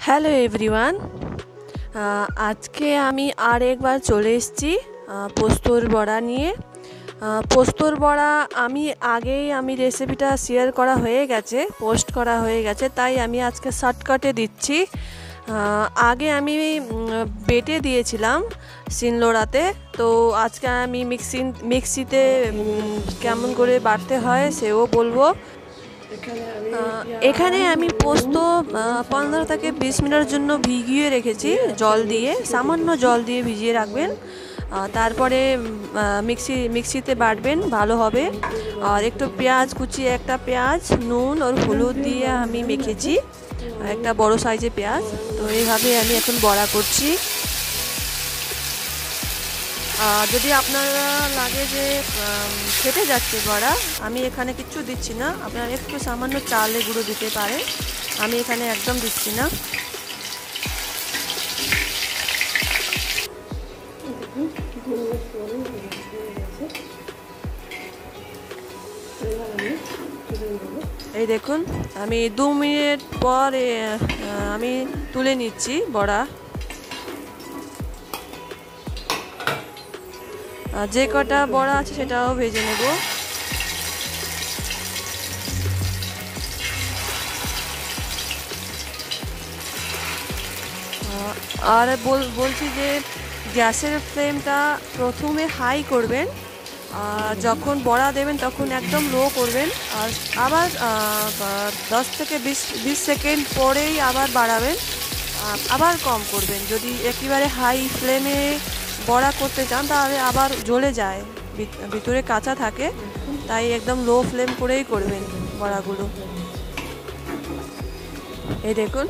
Hello everyone, আজকে আমি আর একবার চলে এসেছি পোস্তর বড়া নিয়ে। পোস্তর বড়া আমি রেসিপিটা শেয়ার করা হয়ে গেছে, পোস্ট করা হয়ে গেছে, তাই আমি আজকে শর্টকাটে দিচ্ছি। আগে আমি বেটে দিয়েছিলাম শিলনোড়াতে, তো আজকে আমি মিক্সিতে কেমন করে বাটতে হয় সেও বলবো। এখানে আমি পোস্ত 15 থেকে 20 মিনিটের জন্য ভিজিয়ে রেখেছি জল দিয়ে, সামান্য জল দিয়ে ভিজিয়ে রাখবেন। তারপরে মিক্সিতে বাটবেন, ভালো হবে। আর একটু পেঁয়াজ কুচিয়ে, একটা পেঁয়াজ নুন আর হলুদ দিয়ে আমি মেখেছি, একটা বড় সাইজের পেঁয়াজ। তো এইভাবে আমি এখন বড়া করছি। যদি আপনারা লাগে যে ফেটে যাচ্ছে বড়া, আমি এখানে কিচ্ছু দিচ্ছি না। আপনারা একটু সামান্য চালের গুঁড়ো দিতে পারেন, আমি এখানে একদম দিচ্ছি না। এই দেখুন, আমি 2 মিনিট পর আমি তুলে নিচ্ছি বড়া। যে কটা বড়া আছে সেটাও ভেজে নেব। আর বলছি যে গ্যাসের ফ্লেমটা প্রথমে হাই করবেন, যখন বড়া দেবেন তখন একদম লো করবেন, আর আবার 10 থেকে 20 সেকেন্ড পরেই আবার বাড়াবেন, আবার কম করবেন। যদি একেবারে হাই ফ্লেমে বড়া করতে চান তাহলে আবার জ্বলে যায়, ভিতরে কাঁচা থাকে, তাই একদম লো ফ্লেম করেই করবেন বড়াগুলো। এই দেখুন,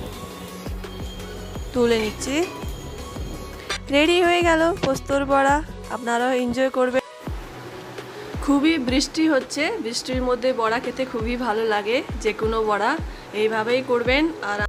তুলে নিচ্ছি। রেডি হয়ে গেল পোস্তর বড়া, আপনারাও এনজয় করবেন। খুবই বৃষ্টি হচ্ছে, বৃষ্টির মধ্যে বড়া খেতে খুবই ভালো লাগে। যে কোনো বড়া এইভাবেই করবেন। আর